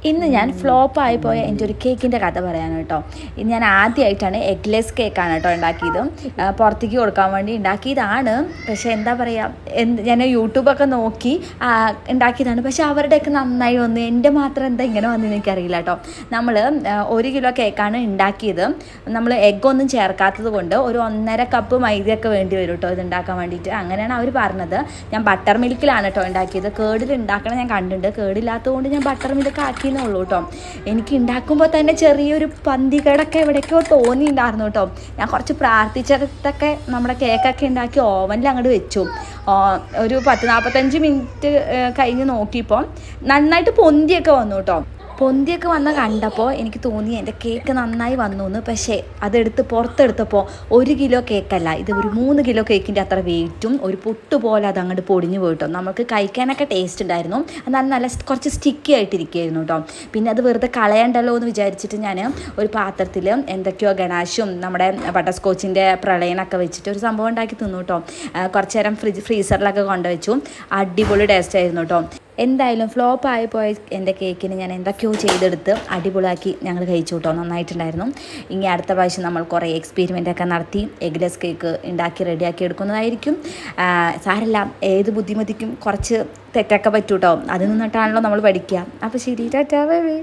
ഇന്ന് ഞാൻ ഫ്ലോപ്പായി പോയ എൻ്റെ ഒരു കേക്കിൻ്റെ കഥ പറയാൻ കേട്ടോ. ഇന്ന് ഞാൻ ആദ്യമായിട്ടാണ് എഗ്ലെസ് കേക്കാണ് കേട്ടോ ഉണ്ടാക്കിയത്. പുറത്തേക്ക് കൊടുക്കാൻ വേണ്ടി ഉണ്ടാക്കിയതാണ്. പക്ഷേ എന്താ പറയുക, ഞാൻ യൂട്യൂബൊക്കെ നോക്കി ഉണ്ടാക്കിയതാണ്. പക്ഷേ അവരുടെയൊക്കെ നന്നായി വന്നു. എൻ്റെ മാത്രം എന്താ ഇങ്ങനെ വന്നതെന്ന് എനിക്കറിയില്ല കേട്ടോ. നമ്മൾ 1 കിലോ കേക്കാണ് ഉണ്ടാക്കിയത്. നമ്മൾ എഗ്ഗൊന്നും ചേർക്കാത്തത് കൊണ്ട് ഒരു 1.5 കപ്പ് മൈദയൊക്കെ വേണ്ടി വരും കേട്ടോ ഇത് ഉണ്ടാക്കാൻ വേണ്ടിയിട്ട്. അങ്ങനെയാണ് അവർ പറഞ്ഞത്. ഞാൻ ബട്ടർ മിൽക്കിലാണ് കേട്ടോ ഉണ്ടാക്കിയത്. കേടിൽ ഉണ്ടാക്കണം ഞാൻ കണ്ടിട്ടുണ്ട്. കേടില്ലാത്തത് കൊണ്ട് ഞാൻ ബട്ടർ മിൽക്ക് ആക്കി ഉള്ളൂ കേട്ടോ. എനിക്ക് ഉണ്ടാക്കുമ്പോൾ തന്നെ ചെറിയൊരു പന്തികേടൊക്കെ എവിടേക്കോ തോന്നിയിട്ടുണ്ടായിരുന്നു കേട്ടോ. ഞാൻ കുറച്ച് പ്രാർത്ഥിച്ചിട്ടൊക്കെ നമ്മുടെ കേക്കൊക്കെ ഉണ്ടാക്കി ഓവനിൽ അങ്ങോട്ട് വെച്ചു. ഒരു 10-45 മിനിറ്റ് കഴിഞ്ഞ് നോക്കിയപ്പോൾ നന്നായിട്ട് പൊന്തിയൊക്കെ വന്നു കേട്ടോ. പൊന്തിയൊക്കെ വന്ന് കണ്ടപ്പോൾ എനിക്ക് തോന്നി എൻ്റെ കേക്ക് നന്നായി വന്നു എന്ന്. പക്ഷേ അതെടുത്ത് പുറത്തെടുത്തപ്പോൾ 1 കിലോ കേക്കല്ല, ഇത് ഒരു 3 കിലോ കേക്കിൻ്റെ അത്ര വെയിറ്റും ഒരു പുട്ട് പോലെ അത് അങ്ങോട്ട് പൊടിഞ്ഞു പോയിട്ടോ. നമുക്ക് കഴിക്കാനൊക്കെ ടേസ്റ്റ് ഉണ്ടായിരുന്നു, എന്നാൽ നല്ല കുറച്ച് സ്റ്റിക്കി ആയിട്ടിരിക്കുകയായിരുന്നു കേട്ടോ. പിന്നെ അത് വെറുതെ കളയണ്ടല്ലോ എന്ന് വിചാരിച്ചിട്ട് ഞാൻ ഒരു പാത്രത്തിൽ എന്തൊക്കെയോ ഗണാഷും നമ്മുടെ ബട്ടർ സ്കോച്ചിൻ്റെ പ്രളയനൊക്കെ വെച്ചിട്ട് ഒരു സംഭവം ഉണ്ടാക്കി തിന്നു കേട്ടോ. കുറച്ച് നേരം ഫ്രീസറിലൊക്കെ കൊണ്ടുവച്ചു. അടിപൊളി ടേസ്റ്റ് ആയിരുന്നു കേട്ടോ. എന്തായാലും ഫ്ലോപ്പായി പോയ എൻ്റെ കേക്കിന് ഞാൻ എന്തൊക്കെയോ ചെയ്തെടുത്ത് അടിപൊളിയാക്കി ഞങ്ങൾ കഴിച്ചു കേട്ടോ. നന്നായിട്ടുണ്ടായിരുന്നു. ഇനി അടുത്ത പ്രാവശ്യം നമ്മൾ കുറേ എക്സ്പെരിമെൻ്റൊക്കെ നടത്തി എഗ്ലെസ് കേക്ക് ഉണ്ടാക്കി റെഡിയാക്കി എടുക്കുന്നതായിരിക്കും. സാരല്ല, ഏത് ബുദ്ധിമുട്ടിക്കും കുറച്ച് തെറ്റൊക്കെ പറ്റൂ കേട്ടോ. അതിൽ നിന്നിട്ടാണല്ലോ നമ്മൾ പഠിക്കുക. അപ്പോൾ ശരി, ടാറ്റാ, ബൈ ബൈ.